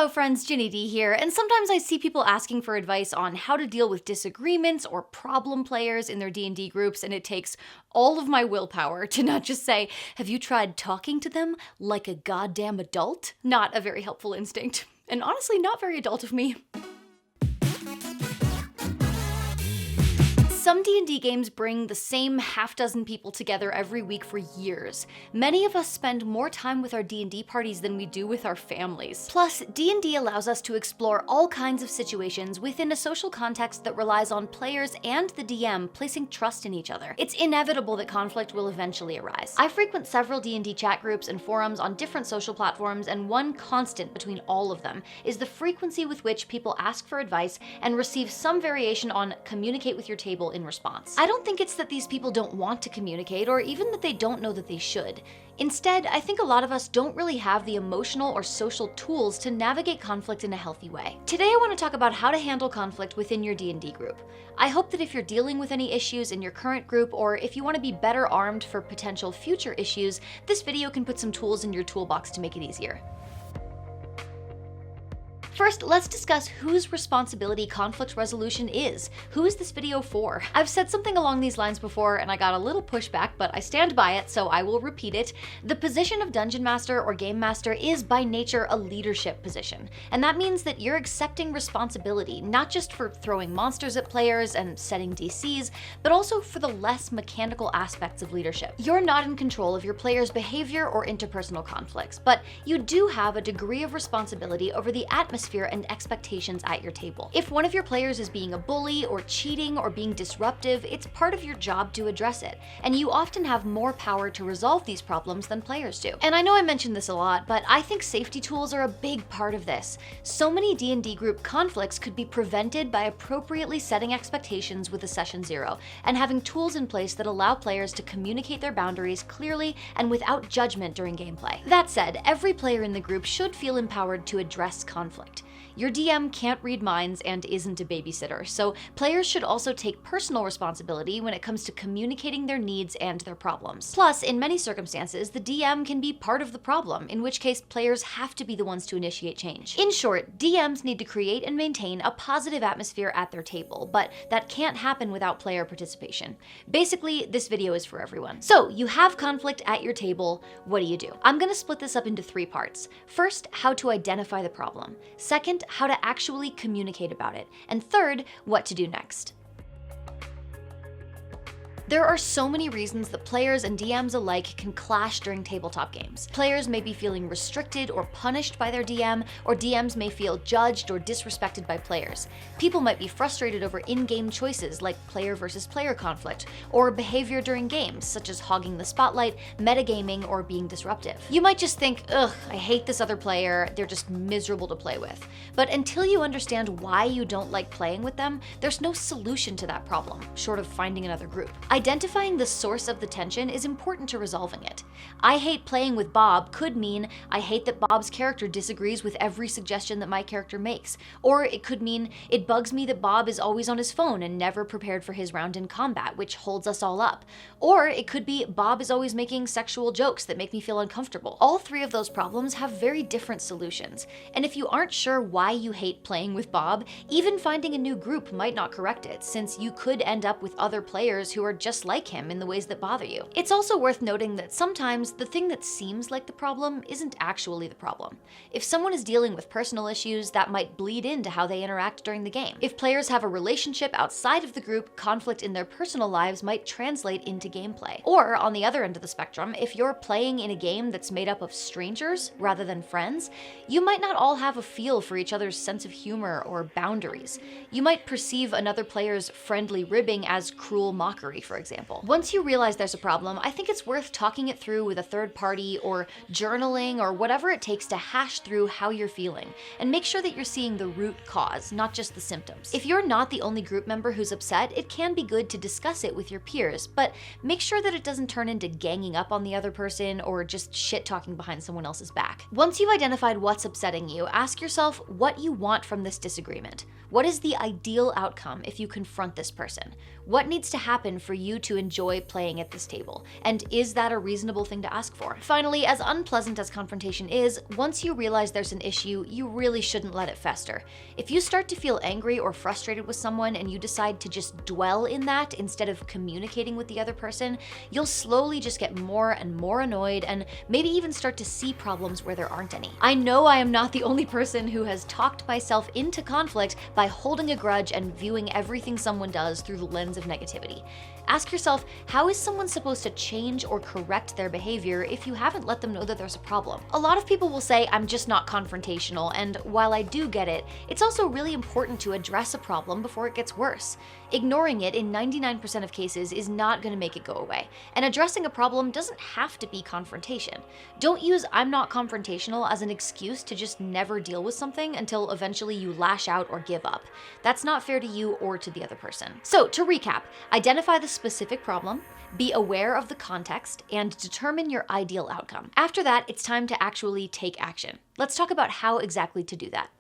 Hello friends, Ginny D here, and sometimes I see people asking for advice on how to deal with disagreements or problem players in their D&D groups, and it takes all of my willpower to not just say, have you tried talking to them like a goddamn adult? Not a very helpful instinct, and honestly not very adult of me. Some D&D games bring the same half-dozen people together every week for years. Many of us spend more time with our D&D parties than we do with our families. Plus, D&D allows us to explore all kinds of situations within a social context that relies on players and the DM placing trust in each other. It's inevitable that conflict will eventually arise. I frequent several D&D chat groups and forums on different social platforms, and one constant between all of them is the frequency with which people ask for advice and receive some variation on communicate with your table in response. I don't think it's that these people don't want to communicate or even that they don't know that they should. Instead, I think a lot of us don't really have the emotional or social tools to navigate conflict in a healthy way. Today I want to talk about how to handle conflict within your D&D group. I hope that if you're dealing with any issues in your current group, or if you want to be better armed for potential future issues, this video can put some tools in your toolbox to make it easier. First, let's discuss whose responsibility conflict resolution is. Who is this video for? I've said something along these lines before and I got a little pushback, but I stand by it, so I will repeat it. The position of Dungeon Master or Game Master is by nature a leadership position, and that means that you're accepting responsibility, not just for throwing monsters at players and setting DCs, but also for the less mechanical aspects of leadership. You're not in control of your players' behavior or interpersonal conflicts, but you do have a degree of responsibility over the atmosphere and expectations at your table. If one of your players is being a bully or cheating or being disruptive, it's part of your job to address it, and you often have more power to resolve these problems than players do. And I know I mentioned this a lot, but I think safety tools are a big part of this. So many D&D group conflicts could be prevented by appropriately setting expectations with a session zero, and having tools in place that allow players to communicate their boundaries clearly and without judgment during gameplay. That said, every player in the group should feel empowered to address conflict. Your DM can't read minds and isn't a babysitter, so players should also take personal responsibility when it comes to communicating their needs and their problems. Plus, in many circumstances, the DM can be part of the problem, in which case players have to be the ones to initiate change. In short, DMs need to create and maintain a positive atmosphere at their table, but that can't happen without player participation. Basically, this video is for everyone. So, you have conflict at your table, what do you do? I'm gonna split this up into 3 parts. First, how to identify the problem. Second, how to actually communicate about it. And third, what to do next. There are so many reasons that players and DMs alike can clash during tabletop games. Players may be feeling restricted or punished by their DM, or DMs may feel judged or disrespected by players. People might be frustrated over in-game choices like player versus player conflict, or behavior during games such as hogging the spotlight, metagaming, or being disruptive. You might just think, ugh, I hate this other player, they're just miserable to play with. But until you understand why you don't like playing with them, there's no solution to that problem, short of finding another group. Identifying the source of the tension is important to resolving it. I hate playing with Bob could mean I hate that Bob's character disagrees with every suggestion that my character makes. Or it could mean it bugs me that Bob is always on his phone and never prepared for his round in combat, which holds us all up. Or it could be Bob is always making sexual jokes that make me feel uncomfortable. All 3 of those problems have very different solutions. And if you aren't sure why you hate playing with Bob, even finding a new group might not correct it, since you could end up with other players who are just like him in the ways that bother you. It's also worth noting that sometimes the thing that seems like the problem isn't actually the problem. If someone is dealing with personal issues, that might bleed into how they interact during the game. If players have a relationship outside of the group, conflict in their personal lives might translate into gameplay. Or, on the other end of the spectrum, if you're playing in a game that's made up of strangers rather than friends, you might not all have a feel for each other's sense of humor or boundaries. You might perceive another player's friendly ribbing as cruel mockery, for example. Once you realize there's a problem, I think it's worth talking it through with a third party or journaling or whatever it takes to hash through how you're feeling and make sure that you're seeing the root cause, not just the symptoms. If you're not the only group member who's upset, it can be good to discuss it with your peers, but make sure that it doesn't turn into ganging up on the other person or just shit-talking behind someone else's back. Once you've identified what's upsetting you, ask yourself what you want from this disagreement. What is the ideal outcome if you confront this person? What needs to happen for you to enjoy playing at this table? And is that a reasonable thing to ask for? Finally, as unpleasant as confrontation is, once you realize there's an issue, you really shouldn't let it fester. If you start to feel angry or frustrated with someone and you decide to just dwell in that instead of communicating with the other person, you'll slowly just get more and more annoyed and maybe even start to see problems where there aren't any. I know I am not the only person who has talked myself into conflict by holding a grudge and viewing everything someone does through the lens of negativity. Ask yourself, how is someone supposed to change or correct their behavior if you haven't let them know that there's a problem? A lot of people will say, I'm just not confrontational, and while I do get it, it's also really important to address a problem before it gets worse. Ignoring it in 99% of cases is not going to make it go away, and addressing a problem doesn't have to be confrontation. Don't use I'm not confrontational as an excuse to just never deal with something until eventually you lash out or give up. That's not fair to you or to the other person. So to recap, identify the specific problem, be aware of the context, and determine your ideal outcome. After that, it's time to actually take action. Let's talk about how exactly to do that.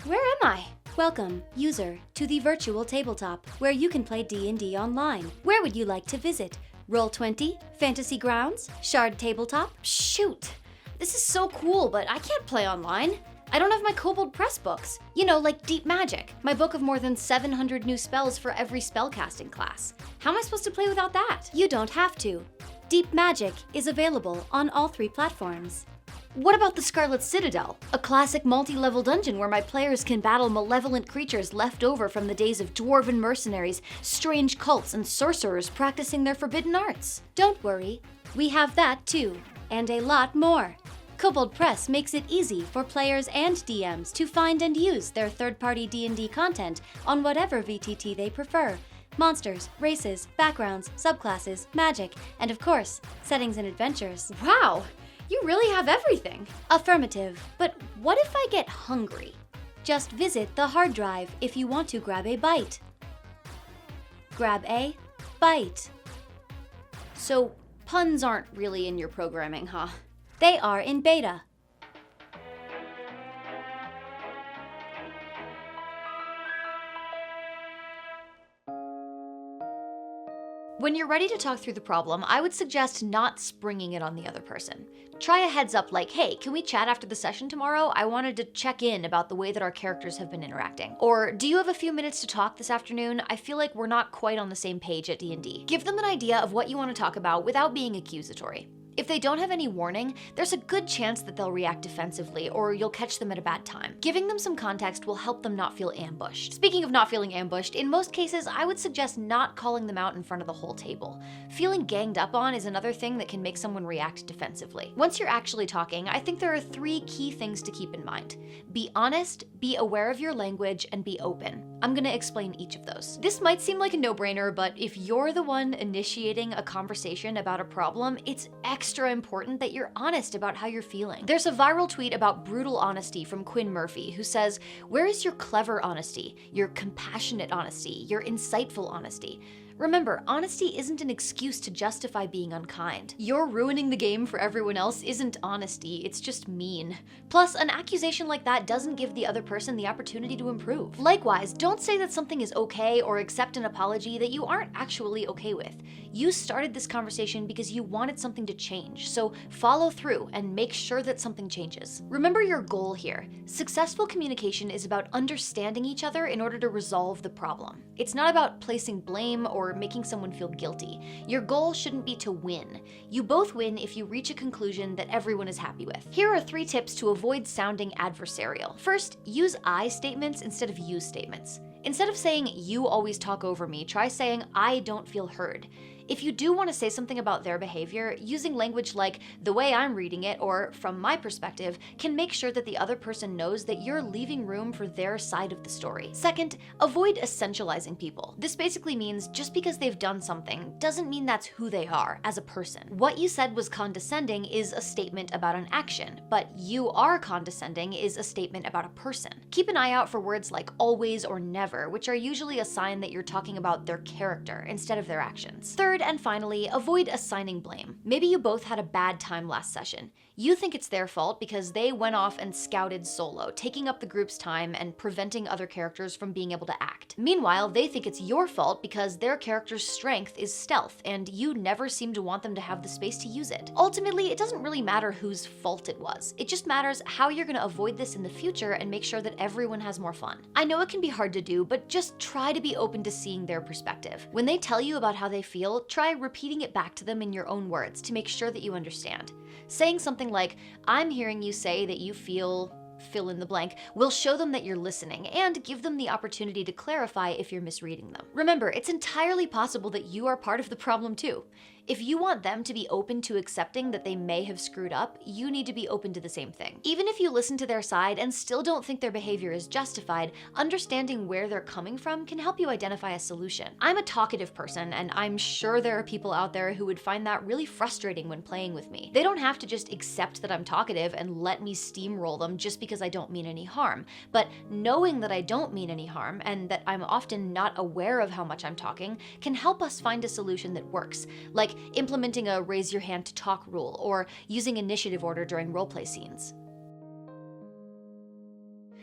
Where am I? Welcome, user, to the virtual tabletop, where you can play D&D online. Where would you like to visit? Roll20, Fantasy Grounds, Shard Tabletop? Shoot! This is so cool, but I can't play online. I don't have my KOBOLD Press books. You know, like Deep Magic, my book of more than 700 new spells for every spellcasting class. How am I supposed to play without that? You don't have to. Deep Magic is available on all 3 platforms. What about the Scarlet Citadel? A classic multi-level dungeon where my players can battle malevolent creatures left over from the days of dwarven mercenaries, strange cults, and sorcerers practicing their forbidden arts. Don't worry, we have that too, and a lot more. KOBOLD Press makes it easy for players and DMs to find and use their third-party D&D content on whatever VTT they prefer. Monsters, races, backgrounds, subclasses, magic, and of course, settings and adventures. Wow! You really have everything. Affirmative. But what if I get hungry? Just visit the hard drive if you want to grab a bite. Grab a bite. So puns aren't really in your programming, huh? They are in beta. When you're ready to talk through the problem, I would suggest not springing it on the other person. Try a heads up like, hey, can we chat after the session tomorrow? I wanted to check in about the way that our characters have been interacting. Or, do you have a few minutes to talk this afternoon? I feel like we're not quite on the same page at D&D. Give them an idea of what you want to talk about without being accusatory. If they don't have any warning, there's a good chance that they'll react defensively or you'll catch them at a bad time. Giving them some context will help them not feel ambushed. Speaking of not feeling ambushed, in most cases, I would suggest not calling them out in front of the whole table. Feeling ganged up on is another thing that can make someone react defensively. Once you're actually talking, I think there are 3 key things to keep in mind. Be honest, be aware of your language, and be open. I'm gonna explain each of those. This might seem like a no-brainer, but if you're the one initiating a conversation about a problem, it's extra important that you're honest about how you're feeling. There's a viral tweet about brutal honesty from Quinn Murphy who says, "Where is your clever honesty, your compassionate honesty, your insightful honesty?" Remember, honesty isn't an excuse to justify being unkind. You're ruining the game for everyone else isn't honesty, it's just mean. Plus, an accusation like that doesn't give the other person the opportunity to improve. Likewise, don't say that something is okay or accept an apology that you aren't actually okay with. You started this conversation because you wanted something to change, so follow through and make sure that something changes. Remember your goal here. Successful communication is about understanding each other in order to resolve the problem. It's not about placing blame or making someone feel guilty. Your goal shouldn't be to win. You both win if you reach a conclusion that everyone is happy with. Here are 3 tips to avoid sounding adversarial. First, use I statements instead of you statements. Instead of saying, "You always talk over me," try saying, "I don't feel heard." If you do want to say something about their behavior, using language like "the way I'm reading it" or "from my perspective" can make sure that the other person knows that you're leaving room for their side of the story. Second, avoid essentializing people. This basically means just because they've done something doesn't mean that's who they are as a person. What you said was condescending is a statement about an action, but "you are condescending" is a statement about a person. Keep an eye out for words like always or never, which are usually a sign that you're talking about their character instead of their actions. Third, Third and finally, avoid assigning blame. Maybe you both had a bad time last session. You think it's their fault because they went off and scouted solo, taking up the group's time and preventing other characters from being able to act. Meanwhile, they think it's your fault because their character's strength is stealth and you never seem to want them to have the space to use it. Ultimately, it doesn't really matter whose fault it was. It just matters how you're going to avoid this in the future and make sure that everyone has more fun. I know it can be hard to do, but just try to be open to seeing their perspective. When they tell you about how they feel, try repeating it back to them in your own words to make sure that you understand. Saying something like, "I'm hearing you say that you feel fill in the blank," will show them that you're listening and give them the opportunity to clarify if you're misreading them. Remember, it's entirely possible that you are part of the problem too. If you want them to be open to accepting that they may have screwed up, you need to be open to the same thing. Even if you listen to their side and still don't think their behavior is justified, understanding where they're coming from can help you identify a solution. I'm a talkative person, and I'm sure there are people out there who would find that really frustrating when playing with me. They don't have to just accept that I'm talkative and let me steamroll them just because I don't mean any harm. But knowing that I don't mean any harm and that I'm often not aware of how much I'm talking can help us find a solution that works, like implementing a raise your hand to talk rule or using initiative order during roleplay scenes.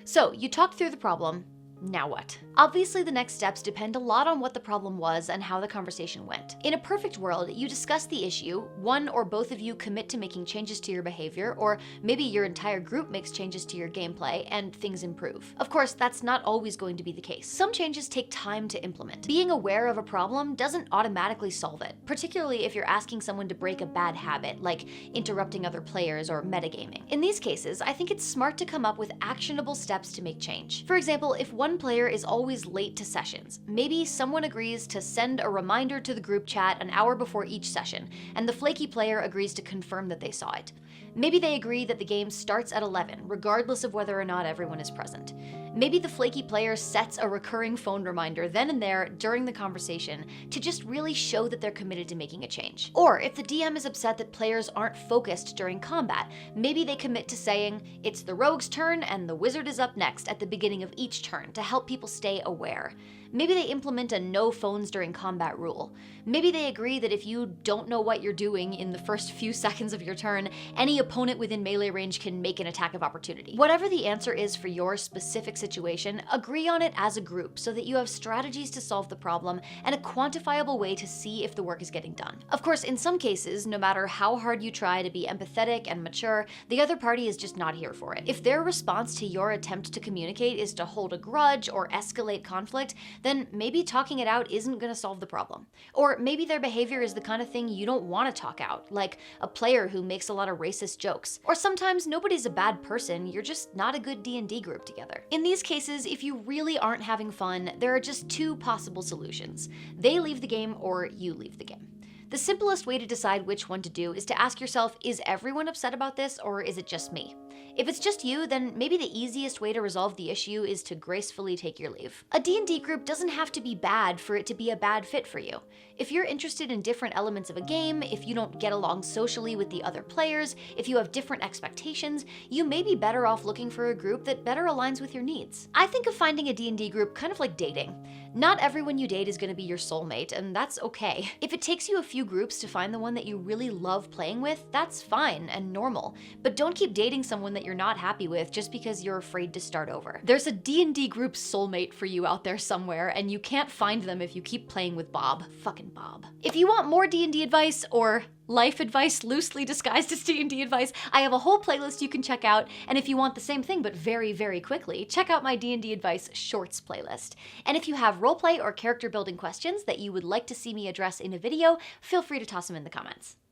So, you talked through the problem. Now what? Obviously, the next steps depend a lot on what the problem was and how the conversation went. In a perfect world, you discuss the issue, one or both of you commit to making changes to your behavior, or maybe your entire group makes changes to your gameplay, and things improve. Of course, that's not always going to be the case. Some changes take time to implement. Being aware of a problem doesn't automatically solve it, particularly if you're asking someone to break a bad habit, like interrupting other players or metagaming. In these cases, I think it's smart to come up with actionable steps to make change. For example, if one player is always late to sessions, maybe someone agrees to send a reminder to the group chat an hour before each session, and the flaky player agrees to confirm that they saw it. Maybe they agree that the game starts at 11, regardless of whether or not everyone is present. Maybe the flaky player sets a recurring phone reminder then and there during the conversation to just really show that they're committed to making a change. Or if the DM is upset that players aren't focused during combat, maybe they commit to saying, "It's the rogue's turn and the wizard is up next" at the beginning of each turn to help people stay aware. Maybe they implement a no phones during combat rule. Maybe they agree that if you don't know what you're doing in the first few seconds of your turn, any opponent within melee range can make an attack of opportunity. Whatever the answer is for your specific situation, agree on it as a group so that you have strategies to solve the problem and a quantifiable way to see if the work is getting done. Of course, in some cases, no matter how hard you try to be empathetic and mature, the other party is just not here for it. If their response to your attempt to communicate is to hold a grudge or escalate conflict, then maybe talking it out isn't going to solve the problem. Or maybe their behavior is the kind of thing you don't want to talk out, like a player who makes a lot of racist jokes. Or sometimes nobody's a bad person, you're just not a good D&D group together. In these cases, if you really aren't having fun, there are just two possible solutions. They leave the game or you leave the game. The simplest way to decide which one to do is to ask yourself, is everyone upset about this or is it just me? If it's just you, then maybe the easiest way to resolve the issue is to gracefully take your leave. A D&D group doesn't have to be bad for it to be a bad fit for you. If you're interested in different elements of a game, if you don't get along socially with the other players, if you have different expectations, you may be better off looking for a group that better aligns with your needs. I think of finding a D&D group kind of like dating. Not everyone you date is going to be your soulmate, and that's okay. If it takes you a few groups to find the one that you really love playing with, that's fine and normal. But don't keep dating someone that you're not happy with just because you're afraid to start over. There's a D&D group soulmate for you out there somewhere, and you can't find them if you keep playing with Bob. Fucking Bob. If you want more D&D advice or life advice loosely disguised as D&D advice, I have a whole playlist you can check out, and if you want the same thing but very, very quickly, check out my D&D advice shorts playlist. And if you have roleplay or character building questions that you would like to see me address in a video, feel free to toss them in the comments.